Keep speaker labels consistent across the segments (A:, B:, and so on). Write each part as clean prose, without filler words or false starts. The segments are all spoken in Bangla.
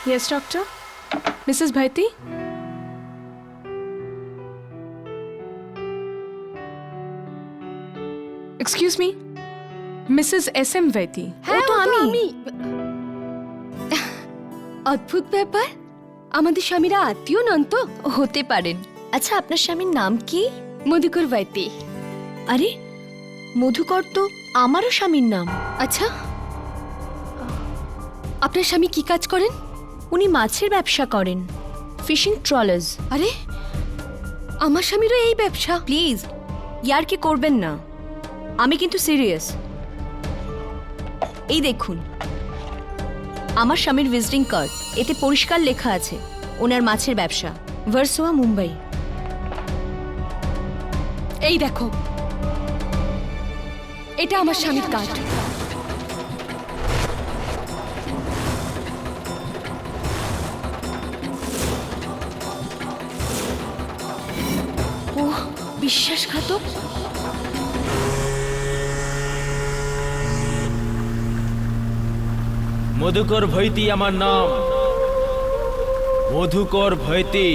A: Yes, doctor. Mrs. Bhaiti? Excuse me? Mrs. S.M. Vaiti.
B: হ্যাঁ ও তো আমি অদ্ভুত ব্যাপার আমাদের স্বামীরা আত্মীয় নন তো
C: হতে পারেন। আচ্ছা, আপনার স্বামীর নাম কি?
B: মধুকর বাইতি।
C: আরে, মধুকর তো আমারও স্বামীর নাম।
B: আচ্ছা, আপনার স্বামী কি কাজ করেন?
C: উনি মাছের ব্যবসা করেন, ফিশিং ট্রলার্স।
B: আরে, আমার স্বামীরও এই ব্যবসা।
C: প্লিজ ইয়ার কি করবেন না, আমি কিন্তু সিরিয়াস। এই দেখুন আমার স্বামীর ভিজিটিং কার্ড, এতে পরিষ্কার লেখা আছে ওনার মাছের ব্যবসা, ভার্সোয়া, মুম্বাই।
B: এই দেখো, এটা আমার স্বামীর কার্ড।
C: ওহ, বিশ্বাসঘাতক।
D: মধুকর ভৈতি আমার নাম, মধুকর ভৈতি।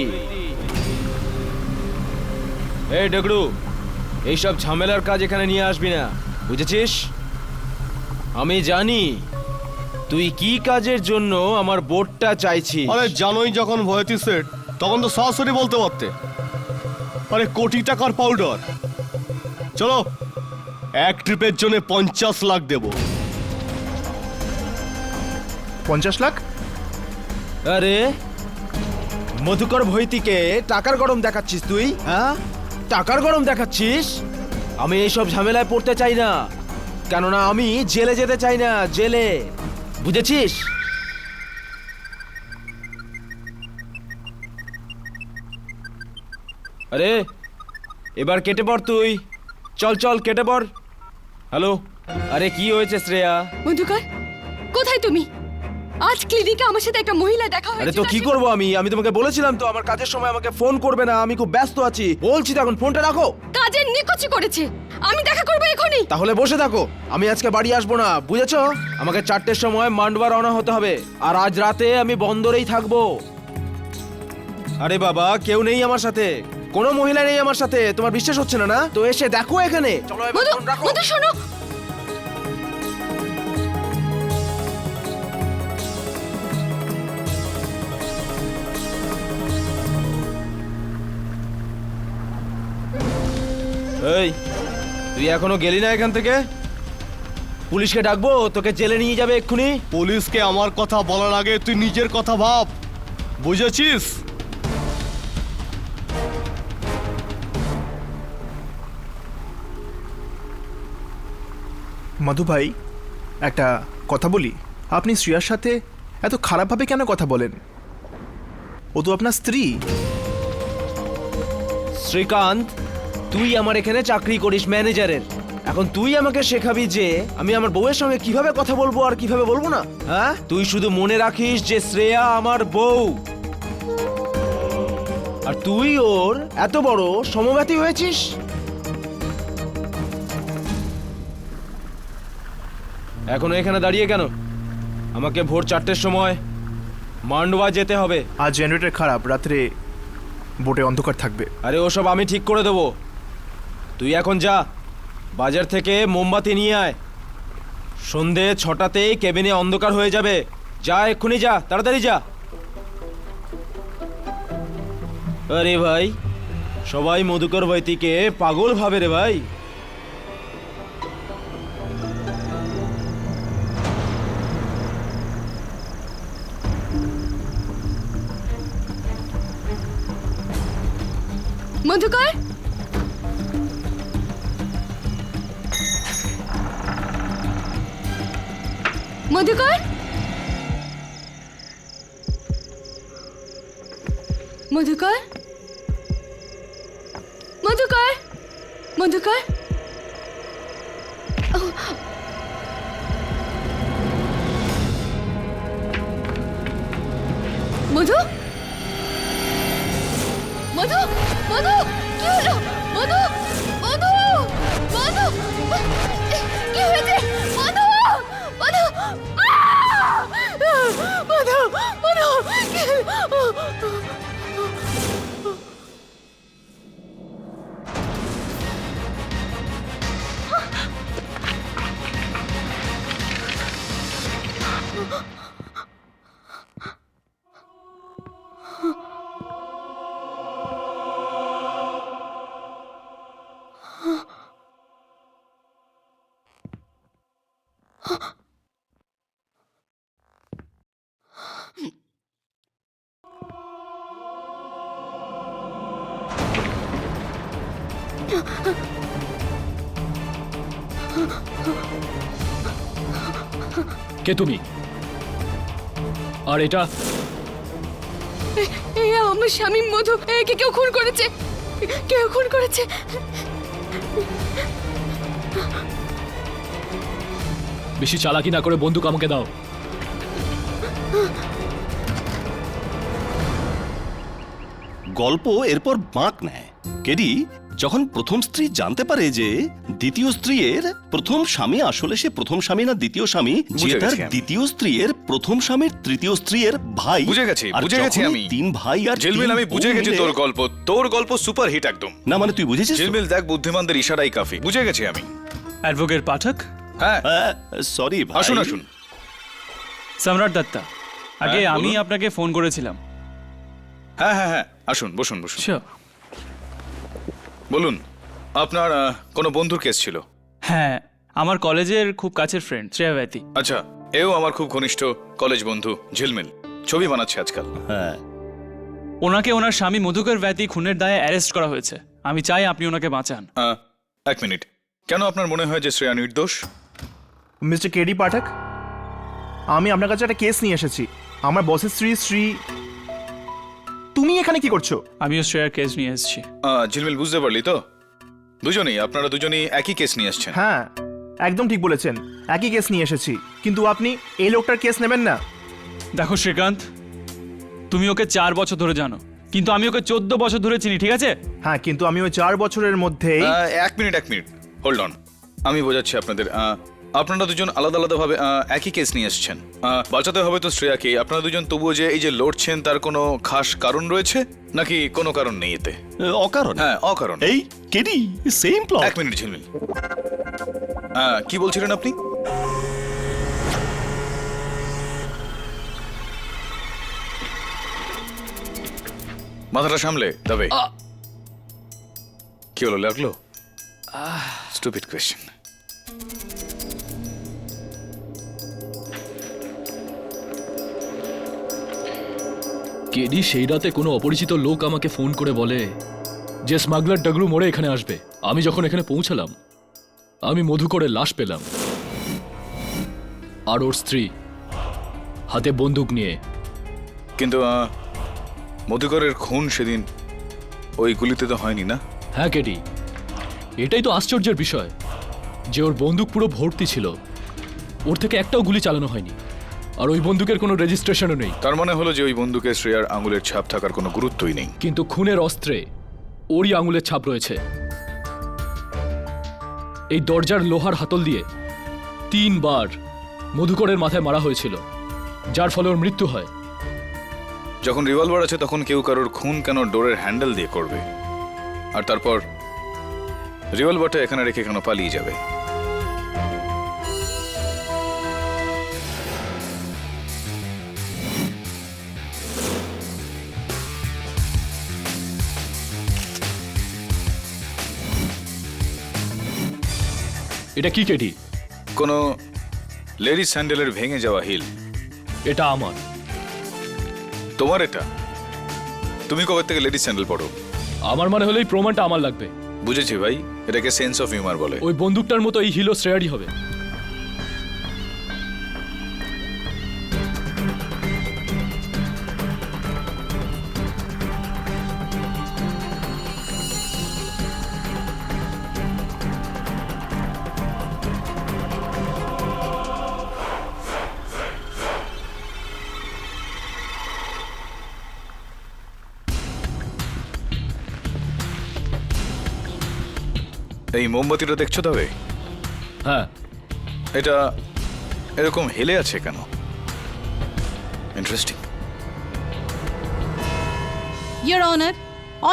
D: এই ডগড়ু, এইসব ঝামেলার কাজ এখানে নিয়ে আসবি না, বুঝেছিস? আমি জানি তুই কি কাজের জন্য আমার বোটটা চাইছিস।
E: আরে জানোই যখন ভয়তি সেট তখন তো সরাসরি বলতে পারতে। আরে কোটি টাকার পাউডার, চলো এক ট্রিপের জন্য 50 লাখ দেবো।
F: 50 লাখ?
D: আরে মধুকর ভৈতিকে টাকার গরম দেখাচ্ছিস তুই? হ্যাঁ, টাকার গরম দেখাচ্ছিস? আমি এইসব ঝামেলায় পড়তে চাই না, কেননা আমি জেলে যেতে চাই না, জেলে, বুঝেছিস? আরে এবার কেটে পড় তুই, চল চল কেটে পড়। হ্যালো, আরে কি হয়েছে শ্রেয়া?
B: মধুকর, কোথায় তুমি? আজ ক্লিনিকে আমার সাথে একটা মহিলা দেখা
D: আরে
B: হয়েছে।
D: তো কি করবো আমি তোমাকে বলেছিলাম তো আমার কাজের সময় আমাকে ফোন করবে না, আমি খুব ব্যস্ত আছি, বলছি তো এখন ফোনটা রাখো।
B: কাজের নিকুচি করেছে, আমি দেখা করবো এখনই।
D: তাহলে বসে থাকো, আমি আজকে বাড়ি আসবো না, বুঝেছো? আমাকে 4টের সময় মান্ডবা রওনা হতে হবে, আর আজ রাতে আমি বন্দরেই থাকবো। আরে বাবা, কেউ নেই আমার সাথে, কোনো মহিলা নেই আমার সাথে, তোমার বিশ্বাস হচ্ছে না? না তো এসে দেখো এখানে। চলো এবার
B: মধু,
D: ফোন রাখো।
B: মধু শোনো।
D: এই, তুই এখনো গেলি না এখান থেকে? পুলিশকে ডাকবো, তোকে জেলে নিয়ে যাবে এক্ষুনি।
E: পুলিশকে আমার কথা বলার আগে তুই নিজের কথা ভাব, বুঝেছিস?
F: মধু ভাই, একটা কথা বলি, আপনি শ্রেয়ার সাথে এত খারাপভাবে কেন কথা বলেন? ও তো আপনার স্ত্রী।
D: শ্রীকান্ত, তুই আমার এখানে চাকরি করিস ম্যানেজারের, এখন তুই আমাকে শেখাবি যে আমি আমার বউয়ের সঙ্গে কিভাবে কথা বলবো আর কিভাবে বলবো না? হ্যাঁ, তুই শুধু মনে রাখিস যে শ্রেয়া আমার বউ, আর তুই ওর এত বড় সমব্যথী হয়েছিস। এখনো এখানে দাঁড়িয়ে কেন? আমাকে ভোর 4টের সময় মান্ডবা যেতে হবে।
F: আজ জেনারেটর খারাপ, রাত্রে বোটে অন্ধকার থাকবে।
D: আরে ওসব আমি ঠিক করে দেবো, তুই এখন যা, বাজার থেকে মোমবাতি নিয়ে আয়, সন্ধে 6টাতেই কেবিনে অন্ধকার হয়ে যাবে। যা, এক্ষুনি যা, তাড়াতাড়ি যা। আরে ভাই, সবাই মধুকর বৈতিকে পাগল ভাবে রে ভাই।
B: মধুকর, মধুকর, মধুকর, মধুকর, মধুকর। মধু, মধু, মধু, কি হলো? মধু, মধু, মধু, কি হয়েছে? মধু, মধু, মধু, মধু,
G: কে তুমি? আর এটা?
B: এই আমার স্বামী মধু, একে কেউ খুন করেছে, কেউ খুন করেছে।
G: বেশি চালাকি না করে বন্দুক আমাকে দাও।
E: গল্প এরপর বাঁক নেয়। কেডি যখন প্রথম স্ত্রী জানতে পারে যে দ্বিতীয় স্ত্রীর প্রথম স্বামী আসলে সে প্রথম স্বামী না দ্বিতীয় স্বামী, যে
H: বুঝে
E: তার
H: গেছি আমি।
E: দ্বিতীয় স্ত্রীর প্রথম স্বামীর তৃতীয় স্ত্রীর ভাই।
H: বুঝে গেছি,
E: আর
H: বুঝে গেছি
E: যখনই
H: আমি।
E: তিন ভাই আর
H: ঝিলমিল,
E: তিন
H: আমি বুঝে
E: বোন
H: গেছি
E: মিলে-
H: তোর গল্প সুপার হিট একদম।
E: না মানে তুই বুঝেছিস তো?
H: ঝিলমিল দেখ, বুদ্ধিমানদের ইশারাই কাফি। বুঝে গেছি আমি।
I: অ্যাডভোকেট পাঠক,
H: হ্যাঁ,
E: সরি ভাই।
H: আসুন আসুন।
I: সম্রাট দত্তা, আগে
H: হ্যাঁ,
I: আমি
H: বলুন।
I: আপনাকে ফোন করেছিলাম।
H: হ্যাঁ হ্যাঁ হ্যাঁ, আসুন, বসুন বসুন।
I: Sure.
H: বলুন, আপনার কোনো বন্ধুর কেস ছিল?
I: হ্যাঁ, আমার কলেজের খুব কাছের ফ্রেন্ড শ্রেয়াবতী।
H: আচ্ছা, এও আমার খুব ঘনিষ্ঠ কলেজ বন্ধু ঝিলমিল। ছবি বানাচ্ছে আজকাল।
E: হ্যাঁ,
I: ওনাকে ওনার স্বামী মধুকর ব্যাতি খুনের দায়ে অ্যারেস্ট করা হয়েছে। আমি চাই আপনি ওনাকে বাঁচান।
H: এক মিনিট, কেন আপনার মনে হয় যে শ্রেয়া নির্দোষ?
F: মিস্টার কেডি পাঠক, আমি আপনার কাছে একটা কেস নিয়ে এসেছি। আমার বসের স্ত্রী। তুমি এখানে কি করছো?
I: আমিও শ্রেয়ার কেস নিয়ে এসেছি।
H: ঝিলমিল, বুঝতে পারলি তো? আপনারা দুজনেই একই কেস নিয়ে আসছেন।
F: হ্যাঁ, একদম ঠিক বলেছেন, একই কেস নিয়ে এসেছি। কিন্তু আপনি এই লোকটার কেস নেবেন না।
I: দেখো শ্রীকান্ত, তুমি ওকে 4 বছর ধরে জানো, কিন্তু আমি ওকে 14 বছর ধরে চিনি, ঠিক আছে?
F: হ্যাঁ, কিন্তু আমি ওই 4 বছরের মধ্যেই
H: এক মিনিট হোল্ড অন, আমি বোঝাচ্ছি আপনাদের। আপনারা দুজন আলাদা আলাদা ভাবে একই কেস নিয়ে আসছেন। বাঁচাতে হবে তো শ্রেয়াকে। আপনারা দুজন তবুও যে এই যে লড়ছেন, তার কোনো খাস কারণ রয়েছে নাকি কোনো কারণ নেই এতে?
E: অকারণ।
H: হ্যাঁ, অকারণ।
E: এই কেডি সেম প্লট।
H: এক মিনিট ঝিলমিল, কি বলছিলেন আপনি? মাথাটা সামলে তবে। কি হলো, লাগলো? Stupid question.
G: কেডি, সেই রাতে কোনো অপরিচিত লোক আমাকে ফোন করে বলে যে স্মাগলার ডাগলু মোড়ে এখানে আসবে। আমি যখন এখানে পৌঁছালাম, আমি মধুকরের লাশ পেলাম আর ওর স্ত্রী হাতে বন্দুক নিয়ে।
H: কিন্তু মধুকরের খুন সেদিন ওই গুলিতে তো হয়নি না?
G: হ্যাঁ কেডি, এটাই তো আশ্চর্যের বিষয় যে ওর বন্দুক পুরো ভর্তি ছিল, ওর থেকে একটাও গুলি চালানো হয়নি, আর ওই বন্দুকের কোনো রেজিস্ট্রেশনও নেই।
H: তার মানে হলো যে ওই বন্দুকে শ্রেয়ার আঙুলের ছাপ থাকার কোনো গুরুত্বই নেই।
G: কিন্তু খুনের অস্ত্রে ওরই আঙুলের ছাপ রয়েছে। এই দরজার লোহার হাতল দিয়ে 3 বার মধুকরের মাথায় মারা হয়েছিল, যার ফলে ওর মৃত্যু হয়।
H: যখন রিভলভার আছে তখন কেউ কারোর খুন কেন ডোরের হ্যান্ডেল দিয়ে করবে? আর তারপর রিভলভারটা এখানে রেখে কেন পালিয়ে যাবে?
G: এটা কি কেডি?
H: কোনো লেডিস স্যান্ডেলের ভেঙে যাওয়া হিল।
G: এটা আমার।
H: তোমার এটা? তুমি কবে থেকে লেডিস স্যান্ডেল পড়ো?
G: আমার মানে হলে এই প্রমাণটা আমার লাগবে।
H: বুঝেছি ভাই, এটাকে সেন্স অফ হিউমার বলে।
G: ওই বন্দুকটার মতো এই হিলও শ্রেয়ারই হবে।
H: এই মোমবাতিটা দেখছো তবে?
G: হ্যাঁ,
H: এটা এরকম হেলে আছে কেন? ইন্টারেস্টিং।
J: ইয়োর অনার,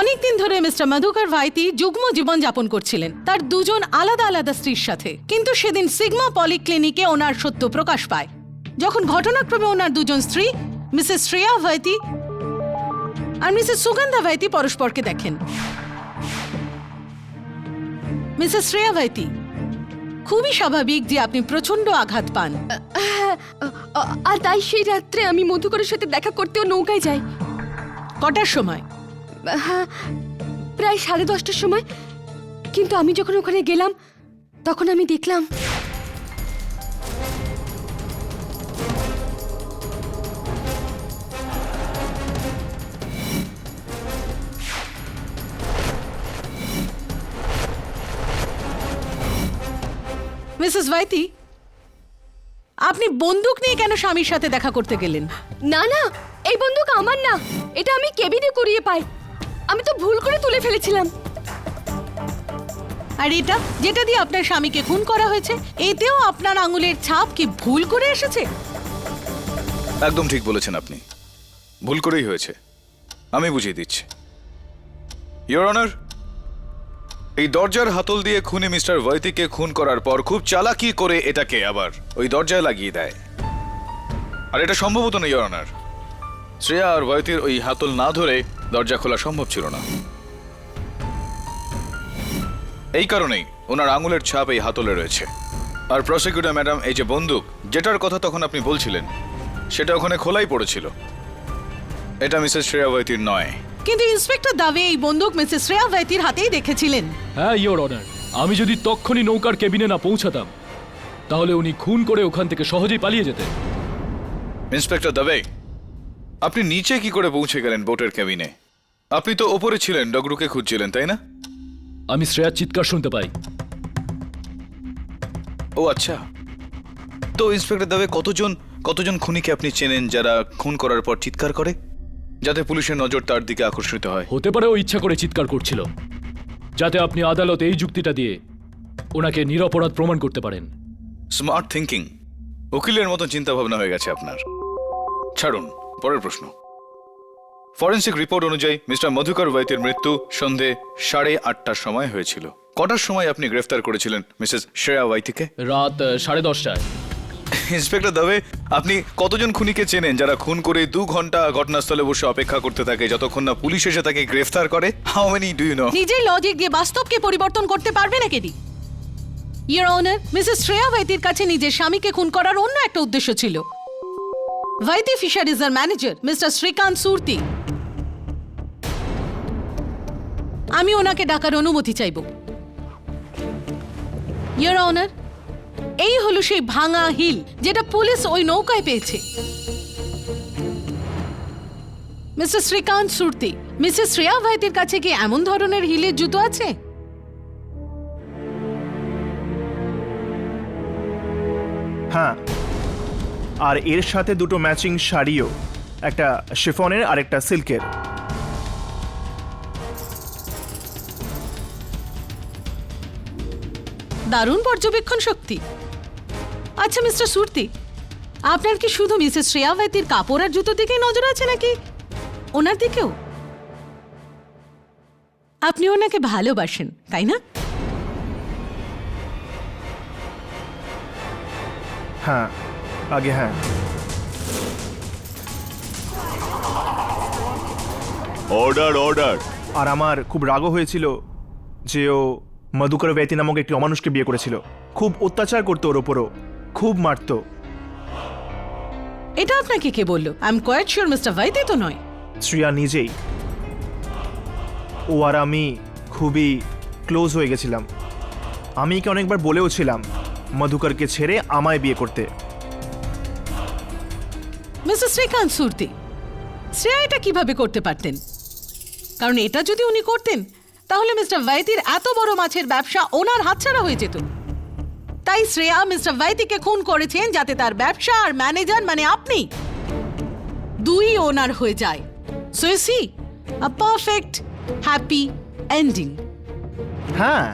J: অনেকদিন ধরে মিস্টার মধুকর ভাইতি যুগ্ম জীবন যাপন করছিলেন তার দুজন আলাদা আলাদা স্ত্রীর সাথে। কিন্তু সেদিন সিগমা পলিক্লিনিকে ওনার সত্য প্রকাশ পায়, যখন ঘটনাক্রমে ওনার দুজন স্ত্রী মিসেস শ্রেয়া ভাইতি আর মিসেস সুগন্ধা ভাইতি পরস্পরকে দেখেন। মিসেস শ্রেয়া ভাইতি খুবই স্বাভাবিক যে আপনি প্রচন্ড আঘাত পান।
B: আর তাই সেই রাত্রে আমি মধুকরের সাথে দেখা করতেও নৌকায় যাই।
J: কটার সময়?
B: হ্যাঁ, প্রায় 10:30টার সময়। কিন্তু আমি যখন ওখানে গেলাম তখন আমি দেখলাম
J: মিসেস ভাইতি, আপনি বন্দুক নিয়ে কেন স্বামীর সাথে দেখা করতে গেলেন?
B: না না, এই বন্দুক আমার না, এটা আমি কেবিনে কুড়িয়ে পাই। আমি তো ভুল করে তুলে ফেলেছিলাম।
J: আর এটা যেটা দিয়ে আপনার স্বামীকে খুন করা হয়েছে, এতেও আপনার আঙুলের ছাপ কি ভুল করে এসেছে?
H: একদম ঠিক বলেছেন আপনি, ভুল করেই হয়েছে। আমি বুঝিয়ে দিচ্ছি। ইয়োর অনার, এই দরজার হাতল দিয়ে খুনি মিস্টার ভাইতিকে খুন করার পর খুব চালাকি করে এটাকে আবার ওই দরজায় লাগিয়ে দেয়। আর এটা সম্ভবত না ইয়োর অনার। শ্রেয়া আর ভাইতির ওই হাতল না ধরে দরজা খোলা সম্ভব ছিল না। এই কারণেই ওনার আঙুলের ছাপ এই হাতলে রয়েছে। আর প্রসিকিউটর ম্যাডাম, এই যে বন্দুক যেটার কথা তখন আপনি বলছিলেন, সেটা ওখানে খোলাই পড়েছিল। এটা মিসেস শ্রেয়া ভাইতির নয়।
J: কিন্তু ইন্সপেক্টর দাবে এই বন্দুক মিসেস শ্রেয়া ভাইতির হাতেই দেখেছিলেন।
G: হ্যাঁ ইয়োর অনার, আমি যদি তক্ষুনি নৌকার কেবিনে না পৌঁছাতাম তাহলে উনি খুন করে ওখান থেকে সহজেই পালিয়ে যেতেন।
H: ইন্সপেক্টর দবে, আপনি নিচে কি করে পৌঁছে গেলেন বোটের কেবিনে? আপনি তো ওপরে ছিলেন, ডগরুকে খুঁজছিলেন, তাই না?
G: আমি শ্রেয়ার চিৎকার শুনতে পাই।
H: ও আচ্ছা। তো ইন্সপেক্টর দবে, কতজন খুনিকে আপনি চেনেন যারা খুন করার পর চিৎকার করে, যাতে পুলিশের নজর তার দিকে আকর্ষিত হয়?
G: হতে পারে ও ইচ্ছা করে চিৎকার করছিল, যাতে আপনি আদালতে এই যুক্তিটা দিয়ে ওনাকে নিরপরাধ প্রমাণ করতে পারেন।
H: স্মার্ট থিঙ্কিং, উকিলের মতো চিন্তা ভাবনা হয়ে গেছে আপনার। ছাড়ুন, পরের প্রশ্ন। ফরেন্সিক রিপোর্ট অনুযায়ী মিস্টার মধুকর ভাইতের মৃত্যু সন্ধে 8:30টার সময় হয়েছিল। কটার সময় আপনি গ্রেফতার করেছিলেন মিসেস শ্রেয়া ভাইতিকে?
G: রাত 10:30টায়।
H: ইন্সপেক্টর দবে, আপনি কতজন খুনিকে চেনেন যারা খুন করে 2 ঘন্টা ঘটনাস্থলে বসে অপেক্ষা করতে থাকে যতক্ষণ না পুলিশ এসে তাকে গ্রেফতার করে? How many do you know?
J: নিজের লজিক দিয়ে বাস্তবকে পরিবর্তন করতে পারবে না KD? Your honour, Mrs Shreya ভাইতির কাছে নিজের স্বামীকে খুন করার অন্য একটা উদ্দেশ্য ছিল। ভাইতি ফিশারিজের ম্যানেজার মিস্টার শ্রীকান্ত সুরতি, আমি ওনাকে ডাকার অনুমতি চাইব। ইয়োর অনার, এই হলো সেই ভাঙা হিল যেটা পুলিশ ওই নৌকায় পেয়েছে। মিস্টার শ্রীকান্ত সুরতি, মিসেস শ্রেয়া ভাইতির কাছে কি এমন ধরনের হিলের জুতো আছে?
F: হ্যাঁ, আর এর সাথে দুটো ম্যাচিং শাড়িও, একটা শিফনের আর একটা সিল্কের।
J: দারুণ পর্যবেক্ষণ শক্তি। আচ্ছা মিস্টার সুরতি, আপনার কি শুধু মিসেস শ্রেয়া ভাইতির কাপড় আর জুতো দিকেই নজর আছে নাকি ওনার দিকেও? আপনি ওনাকে ভালোবাসেন, তাই না?
F: হ্যাঁ, আগে হ্যাঁ।
E: Order order.
F: আর আমার খুব রাগও হয়েছিল যে ও মধুকর ভাইতি নামক একটি অমানুষকে বিয়ে করেছিল। খুব অত্যাচার করতো ওর ওপরও, খুব মারতো।
J: এটা আপনাকে কে বললো? I am quite sure Mr Bhaiti তো নয়।
F: শ্রেয়া নিজেই। ও আর আমি খুবই ক্লোজ হয়ে গেছিলাম। আমি একে অনেকবার বলেও ছিলাম মধুকরকে ছেড়ে আমায় বিয়ে করতে।
J: মিস্টার শ্রীকান্ত সুরতি, শ্রেয়া এটা কিভাবে করতে পারতেন? কারণ এটা যদি উনি করতেন তাহলে মিস্টার ভাইতির এত বড় মাছের ব্যবসা ওনার হাতছাড়া হয়ে যেত। তাই শ্রেয়া মিস্টার ভাইতিকে খুন করেছেন যাতে তার ব্যবসা আর ম্যানেজার মানে আপনি দুই ওনার হয়ে যায়। So you see, a perfect happy ending.
F: হ্যাঁ,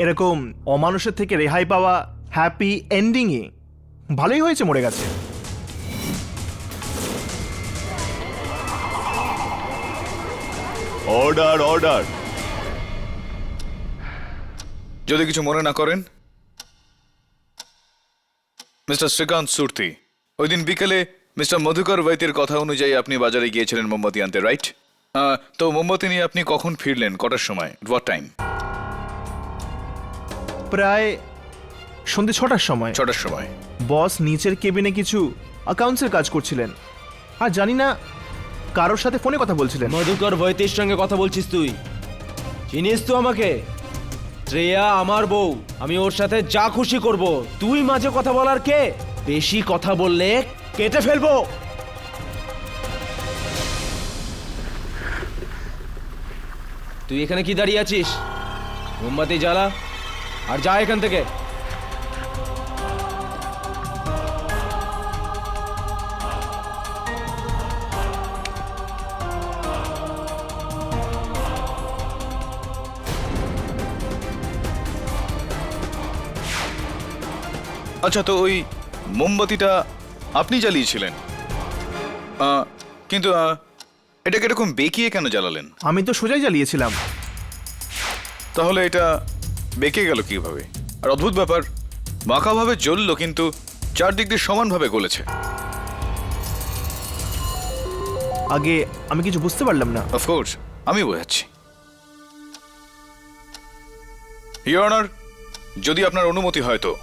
F: এরকম অমানুষের থেকে রেহাই পাওয়া হ্যাপি এন্ডিংয়ে ভালোই হয়েছে, মরে গেছে।
E: Order order.
H: যদি কিছু মনে না করেন মিস্টার শ্রীকান্ত সুরতি, ওই দিন বিকেলে মিস্টার মধুকর ভাইতের কথা অনুযায়ী আপনি বাজারে গিয়েছিলেন মোমবাতি আনতে, রাইট? তো মোমবাতি নিয়ে আপনি কখন ফিরলেন, কটার সময়, হোয়াট টাইম?
F: প্রায় সন্ধ্যে 6টার সময়
H: 6টার সময়।
F: বস নিচের কেবিনে কিছু অ্যাকাউন্টসের কাজ করছিলেন, আর জানি না কারোর সাথে ফোনে কথা বলছিলেন।
D: মধুকর বৈতির সঙ্গে কথা বলছিস তুই? চিনিস তো আমাকে? শ্রেয়া আমার বউ, আমি ওর সাথে যা খুশি করব। তুই মাঝে কথা বলার কে? বেশি কথা বললে কেটে ফেলবো। তুই এখানে কি দাঁড়িয়ে আছিস? মোমবাতি জ্বালা আর যা এখান থেকে।
H: আচ্ছা, তো ওই মোমবাতিটা আপনি জ্বালিয়েছিলেন, কিন্তু এটাকে এরকম বেঁকিয়ে কেন জ্বালালেন?
F: আমি তো সোজাই জ্বালিয়েছিলাম।
H: তাহলে এটা বেঁকে গেল কিভাবে? আর অদ্ভুত ব্যাপার, বাঁকাভাবে জ্বললো কিন্তু চারদিক দিয়ে সমানভাবে গলেছে।
F: আগে আমি কিছু বুঝতে পারলাম না।
H: অফকোর্স, আমি বোঝাচ্ছি। ইওর অনার, যদি আপনার অনুমতি হয় তো।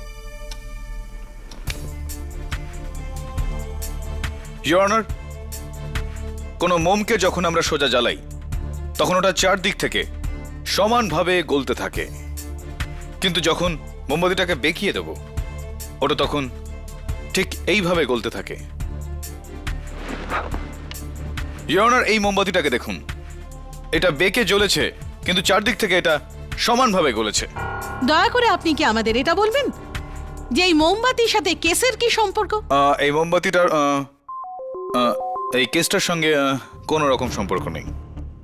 H: ইওর অনার, কোনো মোমকে যখন আমরা সোজা জ্বালাই তখন ওটা চারদিক থেকে সমানভাবে গলতে থাকে, কিন্তু যখন মোমবাতিটাকে বেঁকিয়ে দেব ওটা তখন ঠিক এইভাবে গলতে থাকে। ইওর অনার, এই মোমবাতিটাকে দেখুন, এটা বেঁকে জ্বলেছে কিন্তু চারদিক থেকে এটা সমানভাবে গলেছে।
J: দয়া করে আপনি কি আমাদের এটা বলবেন যে এই মোমবাতির সাথে কেসের কি সম্পর্ক?
H: এই মোমবাতিটার এই কেসটার সঙ্গে কোনো রকম সম্পর্ক নেই।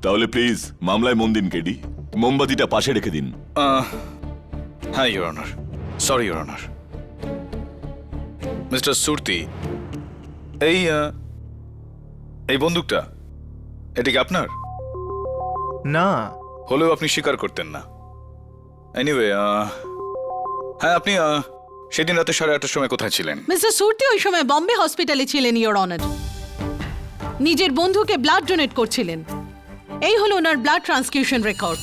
K: তাহলে প্লিজ মামলায় মন দিন কেডি, মোমবাতিটা পাশে রেখে দিন।
H: হ্যাঁ your honour, sorry your honour. Mr Surti, এই বন্দুকটা এটা কি আপনার?
F: না।
H: হলেও আপনি স্বীকার করতেন না। এনিওয়ে, হ্যাঁ, আপনি সেদিন রাতে 8:30টার সময় কোথায় ছিলেন?
J: মিস্টার সুরতি ওই সময় বম্বে হসপিটালে ছিলেন ইওর অনার। নিজের বন্ধুকে ব্লাড ডোনেট করছিলেন। এই হলো ওনার ব্লাড ট্রান্সফিউশন রেকর্ড।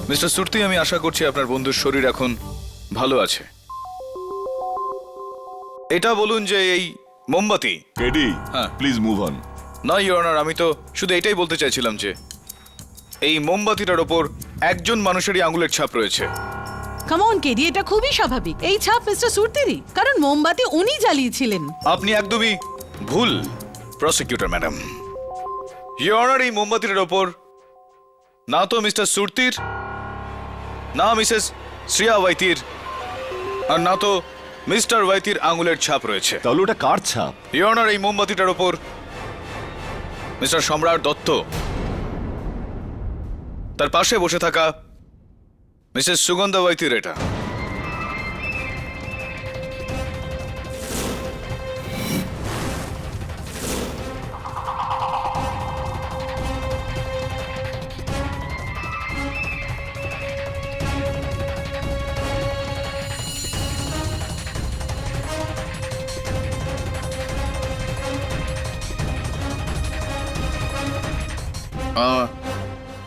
H: মিস্টার সুরতি, আমি আশা করছি আপনার বন্ধুর শরীর এখন ভালো আছে। এটা বলুন যে এই মোমবাতি
K: কেডি,
H: হ্যাঁ।
K: Please move on.
H: না ইওর অনার, আমি তো শুধু এটাই বলতে চাইছিলাম যে এই মোমবাতিটার ওপর একজন মানুষেরই আঙুলের ছাপ রয়েছে।
J: কাম অন কেডি, এটা খুবই স্বাভাবিক। এই ছাপ মিস্টার সুরতিরই, কারণ মোমবাতি উনি জ্বালিয়েছিলেন।
H: আপনি একদমই ভুল প্রসিকিউটর ম্যাডাম। ইওর অনার, এই মোমবাতিটার ওপর না তো মিস্টার সুরতির, না মিসেস শ্রেয়া ওয়াইতির, আর না তো মিস্টার ওয়াইতির আঙুলের ছাপ রয়েছে।
K: তাহলে ওটা কার ছাপ?
H: ইওর অনার, এই মোমবাতিটার ওপর মিস্টার সম্রাট দত্ত, তার পাশে বসে থাকা মিসেস সুগন্ধা ওয়াইতির এটা।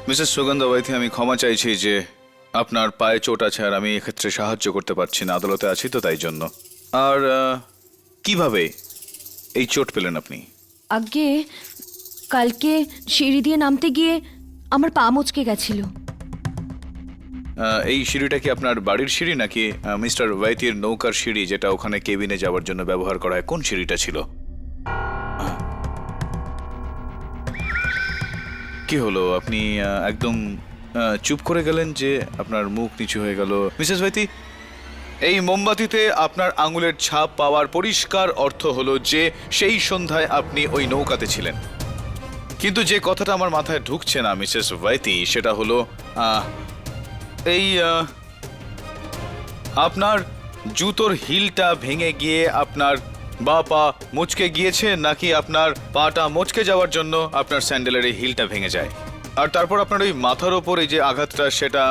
H: মিসেস সুগন্ধা ওয়াইতি, আমি ক্ষমা চাইছি যে আপনার পায়ে চোট আছে আর আমি এক্ষেত্রে সাহায্য করতে পারছি না। আদালতে আছি তো তাই জন্য। আর কিভাবে এই চোট পেলেন আপনি?
C: আগে কালকে সিঁড়ি দিয়ে নামতে গিয়ে আমার পা মচকে গেছিল।
H: এই সিঁড়িটা কি আপনার বাড়ির সিঁড়ি নাকি মিস্টার ওয়াইতির নৌকার সিঁড়ি, যেটা ওখানে কেবিনে যাওয়ার জন্য ব্যবহার করা হয়? কোন সিঁড়িটা ছিল? কি হলো, আপনি একদম চুপ করে গেলেন যে? আপনার মুখ নিচু হয়ে গেল। মিসেস ওয়াইতি, এই মোমবাতিতে আপনার আঙুলের ছাপ পাওয়ার পরিষ্কার অর্থ হলো যে সেই সন্ধ্যায় আপনি ওই নৌকাতে ছিলেন। কিন্তু যে কথাটা আমার মাথায় ঢুকছে না মিসেস ওয়াইতি, সেটা হলো আপনার জুতোর হিলটা ভেঙে গিয়ে আপনার বা পা মুচকে গিয়েছে, নাকি আপনার পাটা মুচকে যাওয়ার জন্য আপনার স্যান্ডেলের এই হিলটা ভেঙে যায়, আর তারপর আপনার ওই মাথার ওপর এই যে আঘাতটা, সেটা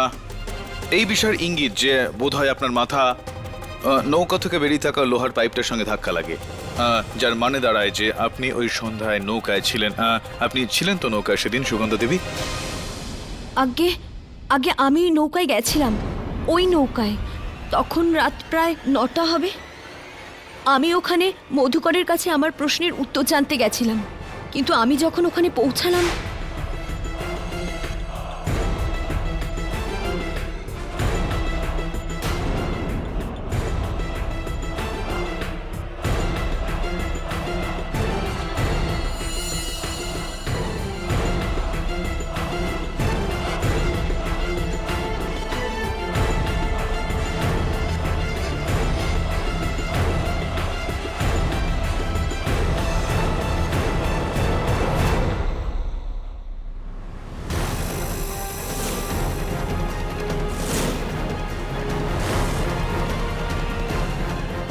H: এই বিষয়ের ইঙ্গিত যে বোধহয় আপনার মাথা নৌকা থেকে বেরিয়ে থাকা লোহার পাইপটার সঙ্গে ধাক্কা লাগে, যার মানে দাঁড়ায় যে আপনি ওই সন্ধ্যায় নৌকায় ছিলেন। আপনি ছিলেন তো নৌকায় সেদিন, সুগন্ধা দেবী?
C: আগে আগে আমি নৌকায় গেছিলাম, ওই নৌকায়। তখন রাত প্রায় 9টা হবে। আমি ওখানে মধুকরের কাছে আমার প্রশ্নের উত্তর জানতে গেছিলাম, কিন্তু আমি যখন ওখানে পৌঁছালাম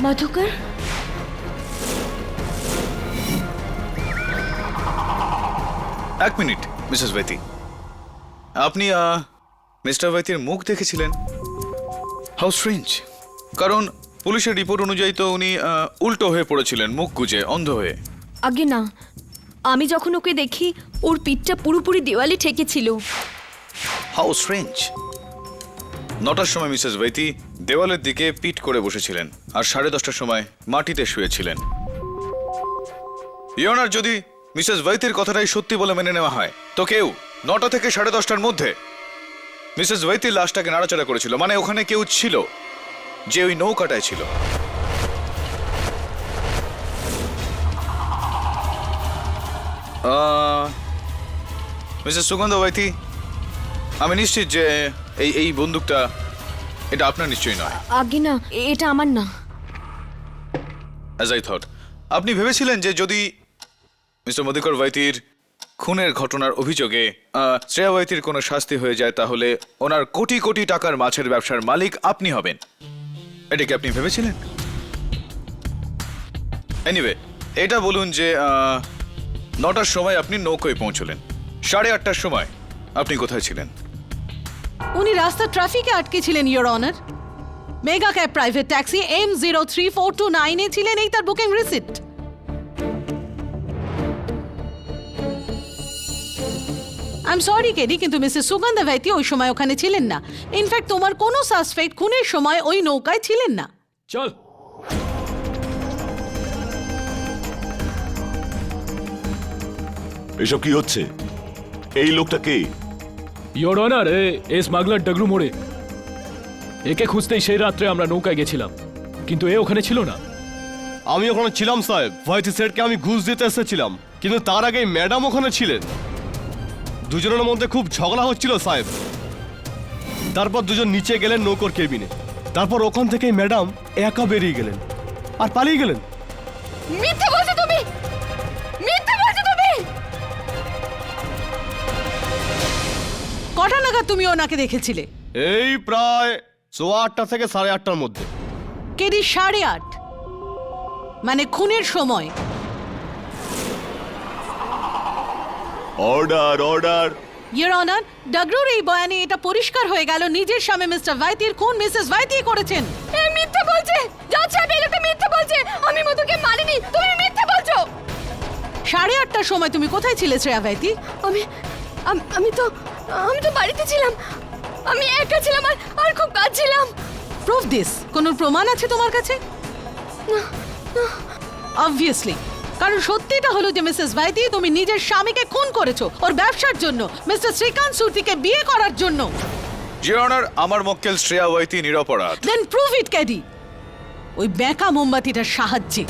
C: মধুকর,
H: এক মিনিট মিসেস ভাইতি, আপনি মিস্টার ভাইতির মুখ দেখেছিলেন? How strange. কারণ পুলিশের রিপোর্ট অনুযায়ী তো উনি উল্টো হয়ে পড়েছিলেন, মুখ গুজে, অন্ধ হয়ে।
C: আগে না, আমি যখন ওকে দেখি ওর পিঠটা পুরোপুরি দেওয়ালে ঠেকেছিল।
H: How strange. 9টার সময় মিসেস ভাইতি দেওয়ালের দিকে পিঠ করে বসেছিলেন, আর 10:30টার সময় মাটিতে শুয়েছিলেন। ইয়নার, যদি মিসেস ভাইতির কথাটাই সত্যি বলে মেনে নেওয়া হয়, তো কেউ 9টা থেকে 10:30টার মধ্যে মিসেস ভাইতির লাশটাকে নাড়াচাড়া করেছিল, মানে ওখানে কেউ ছিল যে ওই নৌকাটায় ছিল। মিসেস সুগন্ধ ভাইতি, আমি নিশ্চিত যে এই বন্দুকটা এটা আপনার নিশ্চয়ই নয়।
C: আগে না, এটা আমার না।
H: অ্যাজ আই থট, আপনি ভেবেছিলেন যে যদি মিস্টার মধুকর ভাইতির খুনের ঘটনার অভিযোগে শ্রেয়া ভাইতির কোনো শাস্তি হয়ে যায়, তাহলে ওনার কোটি কোটি টাকার মাছের ব্যবসার মালিক আপনি হবেন। এটা কি আপনি ভেবেছিলেন? এনিওয়ে, এটা বলুন যে 9টার সময় আপনি নৌকোয় পৌঁছলেন, 8:30টার সময় আপনি কোথায় ছিলেন?
J: উনি রাস্তা ট্রাফিকে আটকে ছিলেন, your honour. Mega cab private taxi M03429 এ ছিলেন, এই তার booking receipt. I am sorry KD, কিন্তু মিসেস সুগন্ধা ভাইতি ওই সময় ওখানে ছিলেন না। ইনফ্যাক্ট তোমার কোনো সাসপেক্ট খুনের সময় ওই নৌকায় ছিলেন না।
G: চল।
K: এসব কি হচ্ছে? এই লোকটা কে?
G: ইয়োর অনার, এ স্মাগলার ডাগলু মোড়ে। একে খুঁজতেই সেই রাত্রে আমরা নৌকায় গেছিলাম, কিন্তু এ ওখানে ছিল না।
E: আমি ওখানে ছিলাম সাহেব, ভাইতি সেটকে আমি ঘুষ দিতে এসেছিলাম, কিন্তু তার আগে ম্যাডাম ওখানে ছিলেন। দুজনের মধ্যে খুব ঝগড়া হচ্ছিল সাহেব। তারপর দুজন নিচে গেলেন নৌকোর কেবিনে, তারপর ওখান থেকে ম্যাডাম একা বেরিয়ে গেলেন আর পালিয়ে গেলেন।
B: মিথ্যে বলছো তুমি, মিথ্যে বলছো তুমি।
J: কটা নাগাদ তুমি ওনাকে দেখেছিলে?
E: এই প্রায় 8:15 থেকে 8:30টার মধ্যে।
J: কেডি 8:30, মানে খুনের সময়।
K: Order, order.
J: ইয়োর অনার, ডাগরুর এই বয়ানে এটা পরিষ্কার হয়ে গেল নিজের স্বামী মিস্টার ভাইতির খুন মিসেস ভাইতি করেছেন।
B: এই মিথ্যে বলছে, জজ সাহেব এই লোকটা মিথ্যে বলছে। আমি মধুকে মারিনি, তুমি মিথ্যে বলছো।
J: 8:30টার সময় তুমি কোথায় ছিলে শ্রেয়া ভাইতি?
B: আমি তো বাড়িতে ছিলাম। আমি একা ছিলাম আর খুব কাঁদছিলাম।
J: Proof this. কোনো প্রমাণ আছে তোমার কাছে? অবভিয়াসলি, কারণ সত্যিটা হলো যে মিসেস ভাইতি তুমি নিজের স্বামীকে খুন করেছো ওর ব্যবসার জন্য, মিস্টার শ্রীকান্ত সুরতিকে বিয়ে করার জন্য।
H: ইয়োর অনার, আমার মক্কেল শ্রেয়া ভাইতি নিরপরাধ।
J: দেন প্রুভ ইট ক্যাডি, ওই বেঁকা মোমবাতিটার সাহায্যে।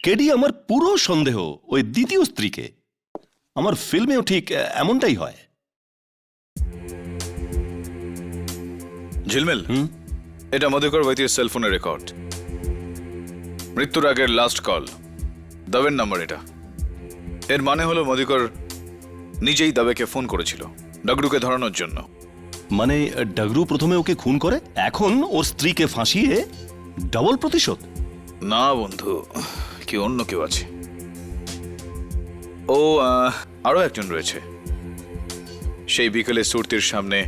L: কেডি, আমার পুরো সন্দেহ ওই দ্বিতীয় স্ত্রীকে। আমার ফিল্মেও ঠিক এমনটাই হয়।
H: ঝিলমিল, এটা মধুকর ভাইতির সেলফোনের রেকর্ড। মৃত্যুর আগের লাস্ট কল, দাবের নাম্বার এটা। এর মানে হলো মধুকর নিজেই দাবেকে ফোন করেছিল ডাগরুকে ধরানোর জন্য।
L: মানে ডাগরু প্রথমে ওকে খুন করে, এখন ওর স্ত্রীকে ফাঁসিয়ে ডাবল প্রতিশোধ?
H: না বন্ধু, কি অন্য কেউ আছে। ও আরো একজন রয়েছে। সেই বিকেলে সুরতির সামনে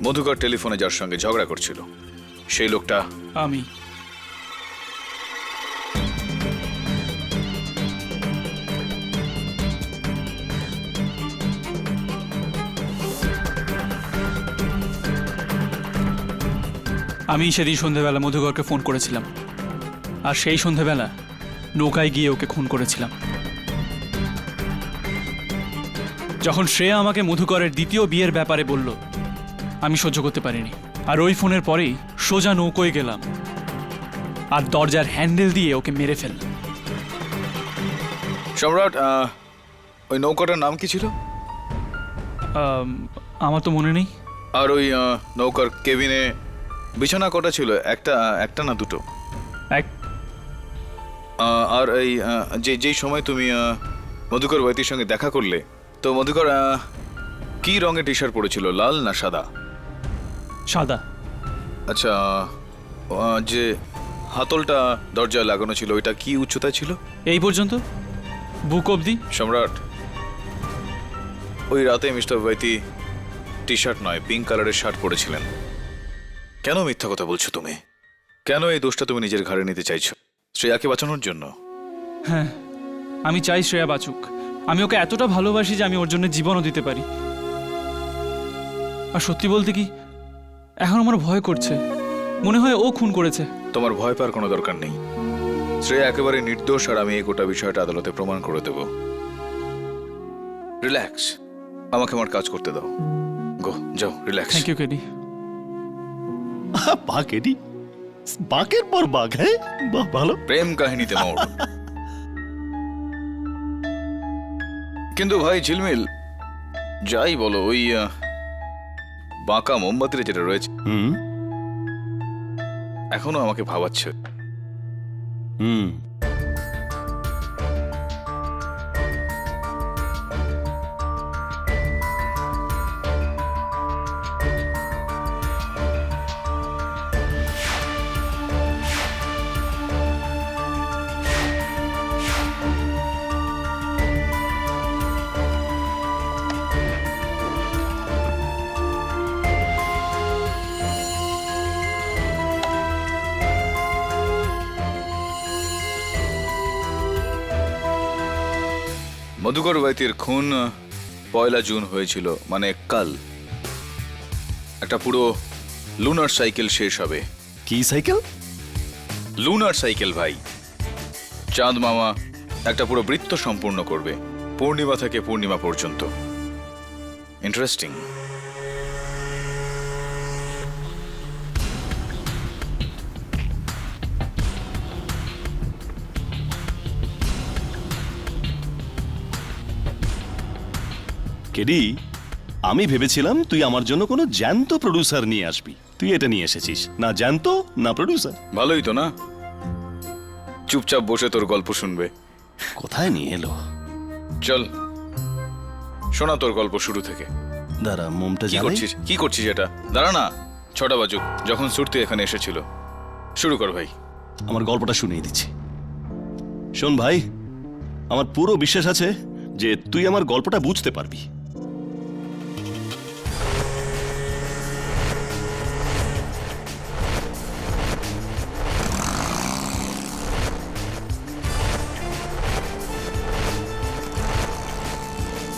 H: মধুকর টেলিফোনে যার সঙ্গে ঝগড়া করছিল, সেই লোকটা
I: আমি। আমি সেদিন সন্ধেবেলা মধুকরকে ফোন করেছিলাম, আর সেই সন্ধেবেলা নৌকায় গিয়ে ওকে খুন করেছিলাম। যখন শ্রেয়া আমাকে মধুকরের দ্বিতীয় বিয়ের ব্যাপারে বলল, আমি সহ্য করতে পারিনি, আর ওই ফোনের পরেই সোজা নৌকোয় গেলাম আর দরজার হ্যান্ডেল দিয়ে ওকে মেরে ফেললাম।
H: সম্রাট, ওই নৌকাটার নাম কি ছিল?
I: আমার তো মনে নেই।
H: আর ওই নৌকার কেবিনে বিছানা কটা ছিল? একটা না দুটো?
I: এক।
H: আর এই যেই সময় তুমি মধুকর বৈতির সঙ্গে দেখা করলে, তো মধুকর কি রঙের টি শার্ট পরেছিল, লাল না সাদা?
I: সাদা।
H: আচ্ছা, যে হাতলটা দরজায় লাগানো ছিল ওইটা কি উচ্চতায় ছিল?
I: এই পর্যন্ত, বুক অবধি।
H: সম্রাট, ওই রাতে মিস্টার বৈতি টি শার্ট নয়, পিঙ্ক কালারের শার্ট পরেছিলেন। কেন মিথ্যা কথা বলছো তুমি? কেন এই দোষটা তুমি নিজের ঘাড়ে নিতে চাইছো শ্রেয়াকে বাঁচানোর জন্য?
I: হ্যাঁ, আমি চাই শ্রেয়া বাঁচুক। আমি ওকে এতটা ভালোবাসি যে আমি ওর জন্য জীবনও দিতে পারি। আর সত্যি বলতে কি, এখন আমার ভয় করছে, মনে হয় ও খুন করেছে।
H: তোমার ভয় পাওয়ার কোনো দরকার নেই। শ্রেয়া একেবারে নির্দোষ, আর আমি এই গোটা বিষয়টা আদালতে প্রমাণ করে দেব। রিল্যাক্স, আমাকে আমার কাজ করতে দাও। গো, যাও, রিল্যাক্স।
I: Thank you KD.
L: বাঘ এডি, বাঘের পর বাঘ। হ্যাঁ, বাহ, ভালো।
H: প্রেম কাহিনীতে মোড়। কিন্তু ভাই ঝিলমিল, যাই বলো, ওই বাঁকা মোমবাতিটা যেটা রয়েছে এখনো আমাকে ভাবাচ্ছে। মধুকর বৈতির খুন 1 জুন হয়েছিল, মানে কাল। একটা পুরো লুনার সাইকেল শেষ হবে।
L: কি সাইকেল?
H: লুনার সাইকেল ভাই। চাঁদ মামা একটা পুরো বৃত্ত সম্পূর্ণ করবে, পূর্ণিমা থেকে পূর্ণিমা পর্যন্ত। ইন্টারেস্টিং।
L: কেডি, আমি ভেবেছিলাম তুই আমার জন্য কোনো জ্যান্ত প্রডিউসার নিয়ে আসবি। তুই এটা নিয়ে এসেছিস, না জ্যান্ত না প্রডিউসার।
H: ভালোই তো না, চুপচাপ বসে তোর গল্প শুনবে।
L: কোথায় নিয়ে এলো?
H: চল শোনা তোর গল্প শুরু থেকে।
L: দাঁড়া, মোমটা
H: কি করছিস? কি করছিস এটা? দাঁড়া না, 6টা বাজুক, যখন সুরতি এখানে এসেছিল। শুরু কর ভাই।
L: আমার গল্পটা শুনিয়ে দিচ্ছি। শোন ভাই, আমার পুরো বিশ্বাস আছে যে তুই আমার গল্পটা বুঝতে পারবি।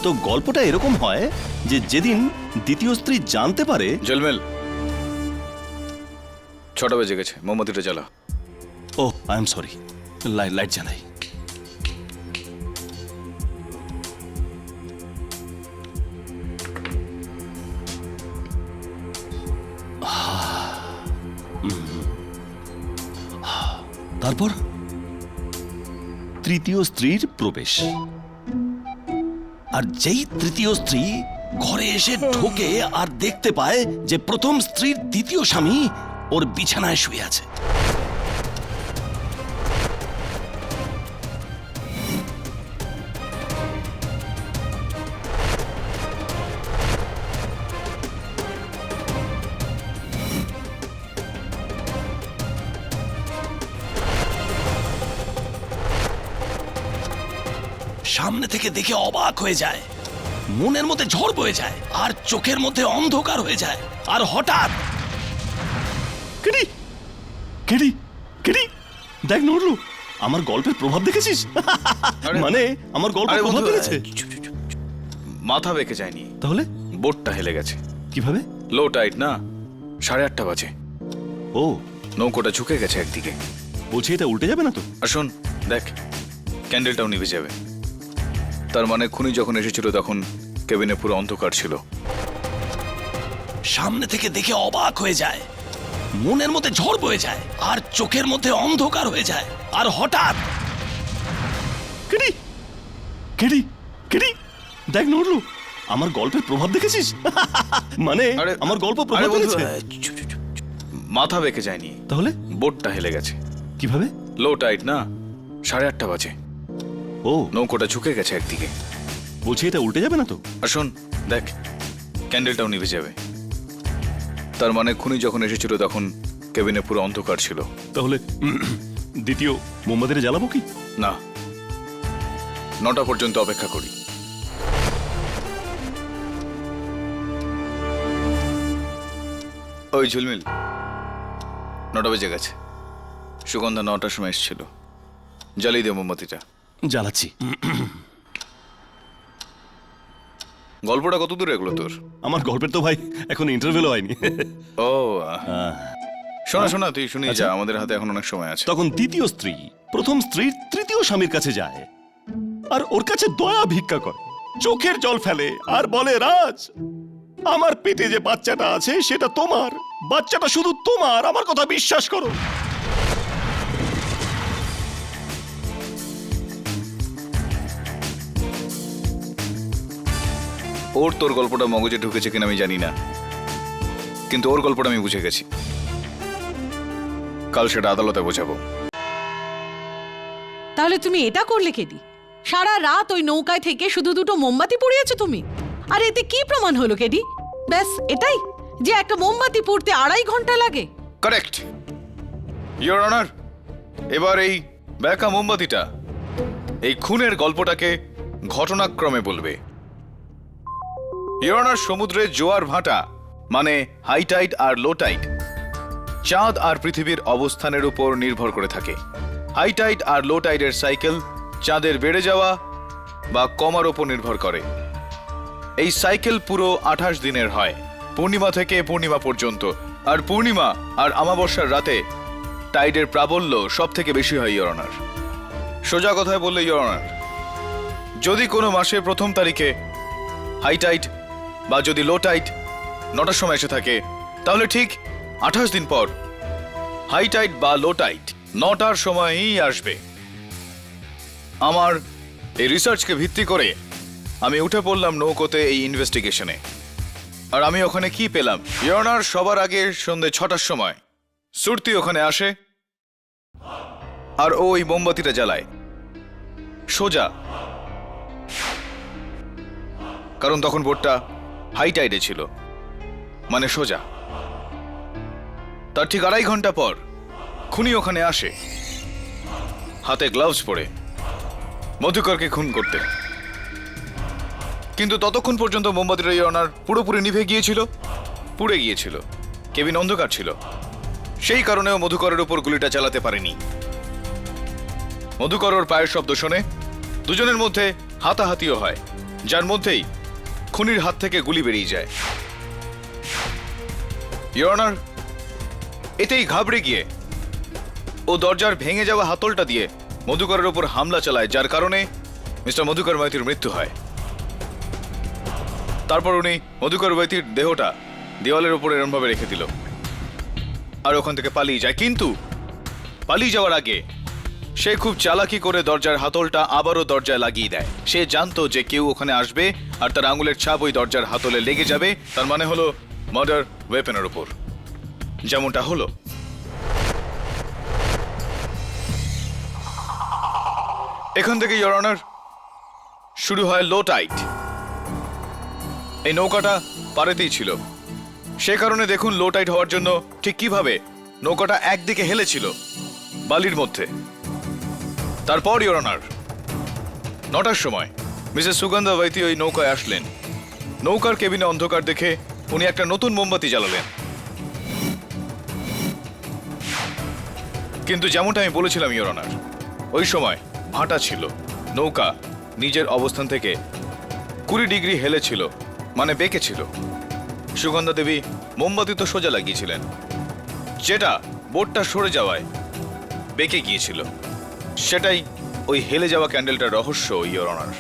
L: তো গল্পটা এরকম হয় যে যেদিন দ্বিতীয় স্ত্রী জানতে পারে।
H: জলমেল, 6টা বেজে গেছে, মোমবাতিটা জ্বালা।
L: ও, আই এম সরি, লাইট জ্বালাই। তারপর তৃতীয় স্ত্রীর প্রবেশ, আর যেই তৃতীয় স্ত্রী ঘরে এসে ঢোকে আর দেখতে পায় যে প্রথম স্ত্রীর দ্বিতীয় স্বামী ওর বিছানায় শুয়ে আছে। সামনে থেকে দেখে অবাক হয়ে যায়, মনের মধ্যে ঝড় বয়ে যায়, আর চোখের মধ্যে অন্ধকার হয়ে যায়। আর হঠাৎ কেডি কেডি কেডি দেখ নড়লো। আমার গল্পের প্রভাব দেখেছিস? মানে আমার গল্পের প্রভাব দেখেছে।
H: মাথা বেঁকে যায়নি,
L: তাহলে
H: বোটটা হেলে গেছে।
L: কিভাবে?
H: লো টাইট না, 8:30 বাজে।
E: ও
H: নৌকোটা ঝুঁকে গেছে একদিকে।
E: বলছি এটা উল্টে যাবে না তো?
H: আসুন দেখ, ক্যান্ডেলটাও নিভে যাবে। তার মানে খুনি যখন এসেছিল তখন কেবিনে পুরো অন্ধকার ছিল।
L: সামনে থেকে দেখে অবাক হয়ে যায়, মনের মধ্যে ঝড় বয়ে যায়, আর চোখের মধ্যে অন্ধকার হয়ে যায়, আর হঠাৎ
E: কেডি কেডি কেডি দেখ না উঠলো, আমার গল্পের প্রভাব দেখেছিস? মানে
H: আরে-
E: আমার গল্প
H: আরে
E: প্রভাব
H: বন্ধু,
E: ফেলেছে।
H: চুপ, চুপ, চুপ, চুপ। মাথা বেঁকে যায়নি,
E: তাহলে
H: বোটটা হেলে গেছে।
E: কিভাবে?
H: লো টাইট না, 8:30 বাজে।
E: ও
H: নৌকোটা ঝুঁকে গেছে একদিকে।
E: বলছি এটা উল্টে যাবে না তো?
H: আসুন দেখ, ক্যান্ডেলটাও নিভে যাবে। তার মানে খুনি যখন এসেছিল তখন কেবিনে পুরো অন্ধকার ছিল।
E: তাহলে দ্বিতীয় মোমবাতিটা জ্বালাবো কি?
H: না, 9টা পর্যন্ত অপেক্ষা করি। ওই ঝুলমিল, 9টা বেজে গেছে। সুগন্ধা 9টার সময় এসেছিল। জ্বালিয়ে দে মোমবাতিটা।
E: জ্বালাচ্ছি।
H: গল্পটা কত দূর এগুলো তোর?
E: আমার গল্পের তো ভাই এখন ইন্টারভিউ হয়নি।
H: ও শোনা শোনা, তুই শুনি যা, আমাদের হাতে এখন অনেক সময় আছে।
E: তখন দ্বিতীয় স্ত্রী প্রথম স্ত্রীর তৃতীয় স্বামীর কাছে যায় আর ওর কাছে দয়া ভিক্ষা করে, চোখের জল ফেলে আর বলে, রাজ, আমার পেটে যে বাচ্চাটা আছে সেটা তোমার, বাচ্চাটা শুধু তোমার, আমার কথা বিশ্বাস করো।
H: ওর তোর গল্পটা মগজে ঢুকেছে কিনা আমি জানি না, কিন্তু ওর গল্পটা আমি বুঝে গেছি। কাল সেটা আদালতে বোঝাবো।
J: তাহলে তুমি এটা করলে কেডি? সারা রাত ওই নৌকায় থেকে শুধু দুটো মোমবাতি পুড়িয়েছো তুমি? আর এতে কি প্রমাণ হলো কেডি? ব্যাস এটাই যে একটা মোমবাতি পুড়তে 2.5 ঘন্টা লাগে?
H: Correct your honour. এবার এই ব্যাকা মোমবাতিটা এই খুনের গল্পটাকে ঘটনাক্রমে বলবে। ইওর অনার, সমুদ্রে জোয়ার ভাটা মানে হাই টাইড আর লো টাইড চাঁদ আর পৃথিবীর অবস্থানের উপর নির্ভর করে থাকে। হাই টাইড আর লো টাইডের সাইকেল চাঁদের বেড়ে যাওয়া বা কমার উপর নির্ভর করে। এই সাইকেল পুরো 28 দিনের হয়, পূর্ণিমা থেকে পূর্ণিমা পর্যন্ত। আর পূর্ণিমা আর অমাবস্যার রাতে টাইডের প্রাবল্য সব থেকে বেশি হয় ইওর অনার। সোজা কথায় বললে ইওর অনার, যদি কোনো মাসের প্রথম তারিখে হাই টাইড বা যদি লো টাইড 9টার সময় এসে থাকে, তাহলে ঠিক 28 দিন পর হাই টাইড বা লো টাইড 9টার সময়ই আসবে। আমার এই রিসার্চকে ভিত্তি করে আমি উঠে পড়লাম নৌকোতে এই ইনভেস্টিগেশনে। আর আমি ওখানে কি পেলাম? ইওর অনার, সবার আগে সন্ধ্যে 6টার সময় সুরতি ওখানে আসে আর ওই মোমবাতিটা জ্বালায় সোজা, কারণ তখন বোটটা হাই টাইডে ছিল, মানে সোজা। তার ঠিক 2.5 ঘন্টা পর খুনি ওখানে আসে হাতে গ্লাভস পরে মধুকরকে খুন করতে। কিন্তু ততক্ষণ পর্যন্ত মোমবাতিটা ইওর অনার পুরোপুরি নিভে গিয়েছিল, পুড়ে গিয়েছিল, কেবিন অন্ধকার ছিল। সেই কারণেও মধুকরের উপর গুলিটা চালাতে পারেনি। মধুকর ওর পায়ের শব্দ শোনে, দুজনের মধ্যে হাতাহাতিও হয়, যার মধ্যেই খুনির হাত থেকে গুলি বেরিয়ে যায়। ইওর অনার, এতেই ঘাবড়ে গিয়ে ও দরজার ভেঙে যাওয়া হাতলটা দিয়ে মধুকরের উপর হামলা চালায়, যার কারণে মিস্টার মধুকর মাইতির মৃত্যু হয়। তারপর উনি মধুকর মাইতির দেহটা দেওয়ালের উপর এরমভাবে রেখে দিল আর ওখান থেকে পালিয়ে যায়। কিন্তু পালিয়ে যাওয়ার আগে সে খুব চালাকি করে দরজার হাতলটা আবারও দরজায় লাগিয়ে দেয়। সে জানতো যে কেউ ওখানে আসবে আর তার আঙুলের ছাপ ওই দরজার হাতলে লেগে যাবে। তার মানে হলো মার্ডার ওয়েপেনের উপর, যেমনটা হলো। এখান থেকে ইওর অনার শুরু হয় লো টাইড। এই নৌকাটা পারেতেই ছিল, সে কারণে দেখুন লো টাইড হওয়ার জন্য ঠিক কিভাবে নৌকাটা একদিকে হেলেছিল বালির মধ্যে। তারপর ইওর অনার 9টার সময় মিসেস সুগন্ধা ওয়াইতি ওই নৌকায় আসলেন। নৌকার কেবিনে অন্ধকার দেখে উনি একটা নতুন মোমবাতি জ্বালালেন। কিন্তু যেমনটা আমি বলেছিলাম ইওর অনার, ওই সময় ভাটা ছিল, নৌকা নিজের অবস্থান থেকে 20 ডিগ্রি হেলেছিল, মানে বেঁকে ছিল। সুগন্ধা দেবী মোমবাতি তো সোজা লাগিয়েছিলেন, যেটা বোর্ডটা সরে যাওয়ায় বেঁকে গিয়েছিল, সেটাই ওই হেলে যাওয়া ক্যান্ডেলটার রহস্য, ইওর অনার।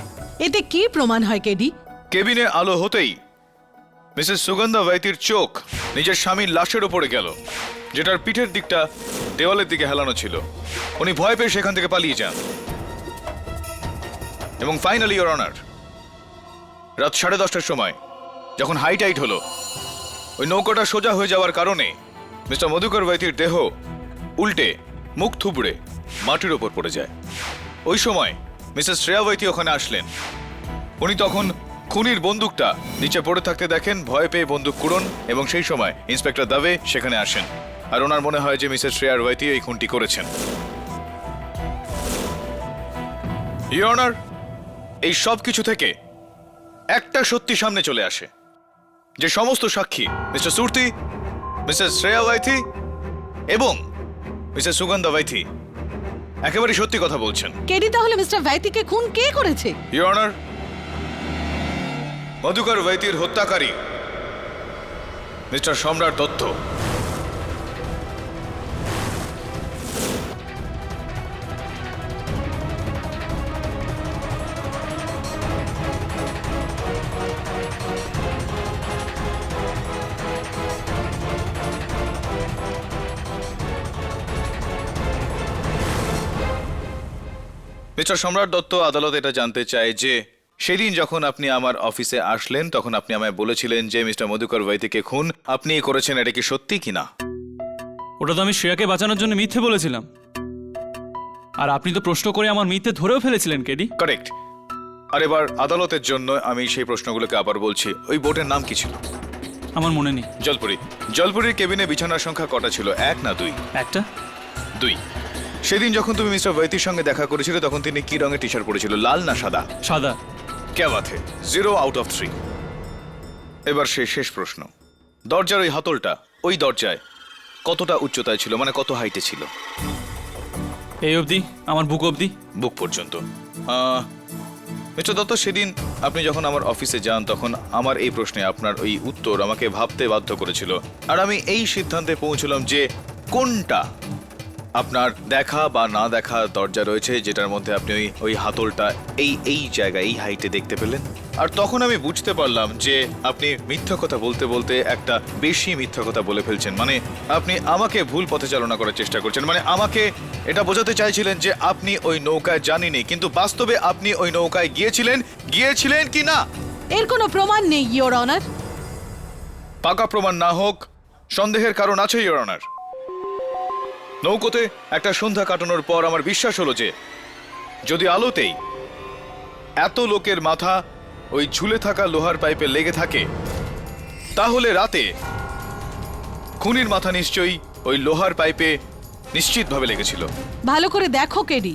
J: এতে কি প্রমাণ হয় কেডি?
H: কেবিনে আলো হতেই মিসেস সুগন্ধা ভাইতির চোখ নিজের স্বামীর লাশের ওপরে গেল, যেটার পিঠের দিকটা দেওয়ালের দিকে হেলানো ছিল। উনি ভয় পেয়ে সেখান থেকে পালিয়ে যান। এবং ফাইনালি ইওর অনার, রাত 10:30টার সময় যখন হাই টাইড হলো, ওই নৌকাটা সোজা হয়ে যাওয়ার কারণে মিস্টার মধুকর ভাইতির দেহ উল্টে মুখ থুবড়ে মাটির ওপর পড়ে যায়। ওই সময় মিসেস শ্রেয়া ভাইতি ওখানে আসলেন। উনি তখন খুনির বন্দুকটা নিচে পড়ে থাকতে দেখেন, ভয় পেয়ে বন্দুক কুড়ন, এবং সেই সময় ইন্সপেক্টর দাবে সেখানে আসেন। আর ওনার মনে হয় যে মিসেস শ্রেয়ার ভাইতি এই খুনটি করেছেন। ইওর অনার, এই সব কিছু থেকে একটা সত্যি সামনে চলে আসে, যে সমস্ত সাক্ষী মিস্টার সুরতি, মিসেস শ্রেয়া ভাইথি এবং মিসেস সুগন্ধা ভাইথি একেবারে সত্যি কথা বলছেন।
J: কেডি, তাহলে মিস্টার ভাইতিকে খুন কে করেছে?
H: ইওর অনার, মধুকর ভাইতির হত্যাকারী মিস্টার সম্রাট দত্ত। মিস্টার সম্রাট দত্ত, আদালত এটা জানতে চায় যে সেদিন যখন আপনি আমার অফিসে আসলেন তখন আপনি আমায় বলেছিলেন যে মিস্টার মধুকর ভাইতিকে খুন আপনিই করেছেন, এটা কি সত্যি কিনা?
I: ওটা তো আমি শ্রেয়াকে বাঁচানোর জন্য মিথ্যে বলেছিলাম, আর আপনি তো প্রশ্ন করে আমার মিথ্যে ধরেও ফেলেছিলেন কেডি।
H: কারেক্ট। আর এবার আদালতের জন্য আমি সেই প্রশ্নগুলোকে আবার বলছি। ওই বোটের নাম কি ছিল?
I: আমার মনে নেই।
H: জলপুরি। জলপুরির কেবিনে বিছানার সংখ্যা কটা ছিল? 1 না 2?
I: একটা।
H: 2। সেদিন যখন তুমি মিস্টার ভাইতির সঙ্গে দেখা করেছিলে তখন তিনি কি রঙের টি শার্ট পরেছিল, লাল না সাদা?
I: সাদা।
H: কে বাথে? 0 আউট অফ 3। এবার সেই শেষ প্রশ্ন, দরজার ওই হাতলটা ওই দরজায় কতটা উচ্চতায় ছিল, মানে কত হাইটে ছিল?
I: এই অবধি, আমার বুক অবধি।
H: বুক পর্যন্ত। মিস্টার দত্ত, সেদিন আপনি যখন আমার অফিসে যান তখন আমার এই প্রশ্নে আপনার ওই উত্তর আমাকে ভাবতে বাধ্য করেছিল, আর আমি এই সিদ্ধান্তে পৌঁছলাম যে কোনটা আপনার দেখা বা না দেখা দরজা রয়েছে যেটার মধ্যে আপনি ওই হাতলটা এই জায়গায় এই হাইটে দেখতে পেলেন। আর তখন আমি বুঝতে পারলাম যে আপনি মিথ্যা কথা বলতে বলতে একটা বেশি মিথ্যা কথা বলে ফেলছেন, মানে আপনি আমাকে ভুল পথে চালনা করার চেষ্টা করছেন, মানে আমাকে এটা বোঝাতে চাইছিলেন যে আপনি ওই নৌকায় জানেননি, কিন্তু বাস্তবে আপনি ওই নৌকায় গিয়েছিলেন কি না?
J: এর কোনো প্রমাণ নেই ইওর অনার।
H: পাকা প্রমাণ না হোক, সন্দেহের কারণ আছে ইওর অনার। নৌকোতে একটা সন্ধ্যা কাটানোর পর আমার বিশ্বাস হলো যে যদি আলোতেই এত লোকের মাথা ওই ঝুলে থাকা লোহার পাইপে লেগে থাকে, তাহলে রাতে খুনির মাথা নিশ্চয়ই ওই লোহার পাইপে নিশ্চিতভাবে লেগেছিল।
J: ভালো করে দেখো কেডি,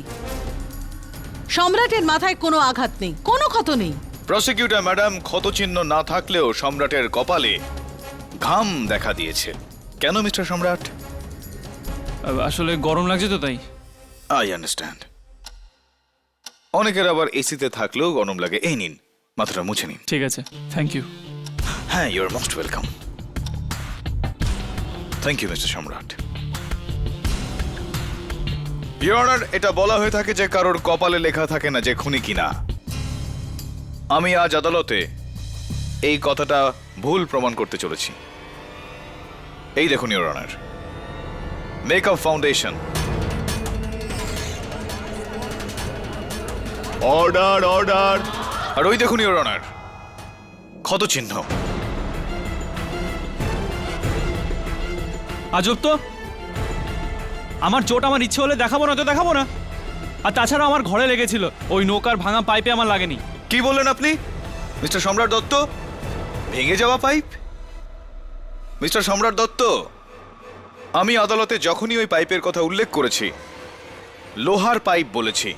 J: সম্রাটের মাথায় কোনো আঘাত নেই, কোনো ক্ষত নেই।
H: প্রসিকিউটর ম্যাডাম, ক্ষতচিহ্ন না থাকলেও সম্রাটের কপালে ঘাম দেখা দিয়েছে। কেন মিস্টার সম্রাট?
I: আসলে গরম লাগছে তো তাই।
H: I understand. অনেকের আবার এসিতে থাকলেও গরম লাগে। এই নিন, মাথাটা মুছে নিন।
I: ঠিক আছে, থ্যাংক ইউ।
H: হ্যাঁ, you are most welcome. Thank you mister Samrat. Your honour, এটা বলা হয়ে থাকে যে কারোর কপালে লেখা থাকে না যে খুনি কিনা। আমি আজ আদালতে এই কথাটা ভুল প্রমাণ করতে চলেছি। এই দেখুন your honour, makeup foundation.
K: Order order.
H: আর ওই দেখুন ইওর অনার, ক্ষত চিহ্ন।
I: আজব তো, আমার চোট আমার ইচ্ছে হলে দেখাবো না তো দেখাবো না। আর তাছাড়া আমার ঘরে লেগেছিল, ওই নৌকার ভাঙা পাইপে আমার লাগেনি।
H: কি বললেন আপনি মিস্টার সম্রাট দত্ত? ভেঙে যাওয়া পাইপ? মিস্টার সম্রাট দত্ত, আমি আদালতে যখনই ওই পাইপের কথা উল্লেখ করেছি লোহার পাইপ বলেছি।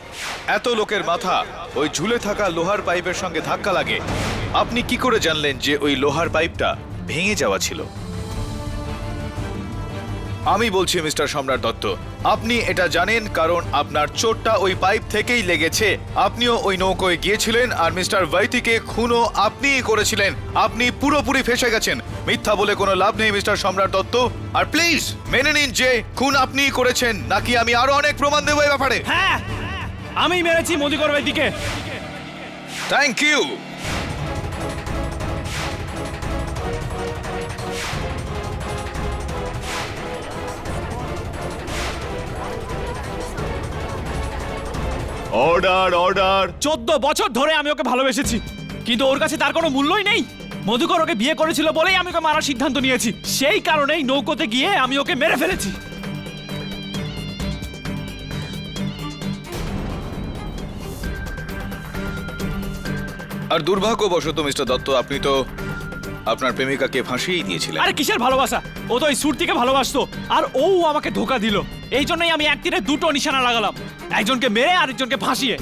H: এত লোকের মাথা ওই ঝুলে থাকা লোহার পাইপের সঙ্গে ধাক্কা লাগে, আপনি কি করে জানলেন যে ওই লোহার পাইপটা ভেঙে যাওয়া ছিল? আমি বলছি মিস্টার সম্রাট দত্ত, আপনি এটা জানেন কারণ আপনার চোটটা ওই পাইপ থেকেই লেগেছে। আপনিও ওই নৌকোয় গিয়েছিলেন আর মিস্টার ভাইতিকে খুনও আপনিই করেছিলেন। আপনি পুরোপুরি ফেঁসে গেছেন। মিথ্যা বলে কোনো লাভ নেই মিস্টার সম্রাট দত্ত। আর প্লিজ মেনে নিন যে খুন আপনিই করেছেন, নাকি আমি আরো অনেক প্রমাণ দেবো এই ব্যাপারে।
I: হ্যাঁ, আমি মেরেছি মধুকর ভাইতিকে।
H: Thank you.
K: অর্ডার অর্ডার
I: 14 বছর ধরে আমি ওকে ভালোবেসেছি, কিন্তু ওর কাছে তার কোনো মূল্যই নেই। মধুকর ওকে বিয়ে করেছিল বলেই আমি ওকে মারার সিদ্ধান্ত নিয়েছি। সেই কারণেই নৌকোতে গিয়ে আমি ওকে মেরে ফেলেছি।
H: আর দুর্ভাগ্যবশত মিস্টার দত্ত, আপনি তো আপনার প্রেমিকাকে ফাঁসিয়েই দিয়েছিলেন।
I: আরে কিসের ভালোবাসা, ও তো ওই সুরতিকে ভালোবাসতো, আর ও আমাকে ধোকা দিল। এই জন্যই আমি এক তীরে দুটো নিশানা লাগালাম, একজনকে মেরে আরেকজনকে ফাঁসিয়ে।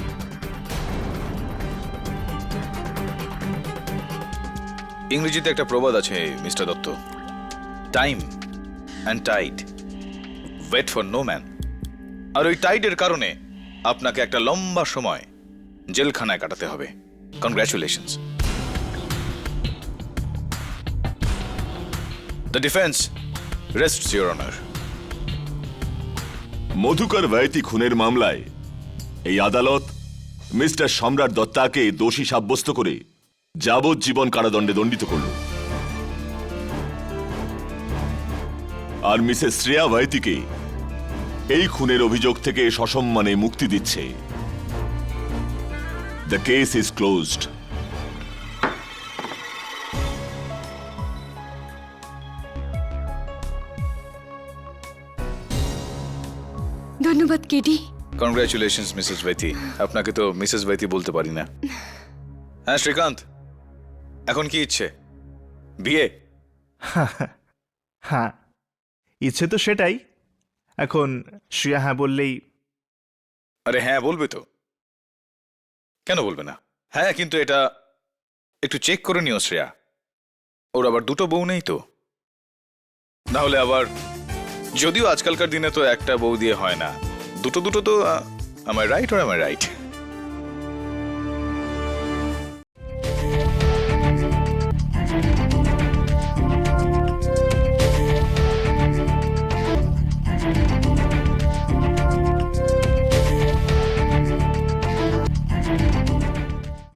H: ইংরেজিতে একটা প্রবাদ আছে Mr Dutta, time and tide wait for no man. আর ওই টাইডের কারণে আপনাকে একটা লম্বা সময় জেলখানায় কাটাতে হবে। Congratulations. The defence rests your honour.
K: Madhukar Bhaiti খুনের মামলায় এই আদালত মিস্টার সম্রাট দত্তাকে দোষী সাব্যস্ত করে যাবজ্জীবন কারাদণ্ডে দণ্ডিত করল, আর মিসেস শ্রেয়া ভাইতিকে এই খুনের অভিযোগ থেকে সসম্মানে মুক্তি দিচ্ছে। The case is closed.
B: ধন্যবাদ কেডি।
H: Congratulations Mrs Bhaiti. আপনাকে তো মিসেস ভাইতি বলতে পারি না। হ্যাঁ শ্রীকান্ত, এখন কি ইচ্ছে? বিয়ে?
F: হ্যাঁ, ইচ্ছে তো সেটাই। এখন শ্রেয়া হ্যাঁ বললেই।
H: আরে হ্যাঁ বলবে তো, কেন বলবে না? হ্যাঁ, কিন্তু এটা একটু চেক করে নিও শ্রেয়া, ওর আবার দুটো বউ নেই তো। না হলে আবার, যদিও আজকালকার দিনে তো একটা বউ দিয়ে হয় না, দুটো দুটো তো। আমার রাইট, ওর আমার রাইট।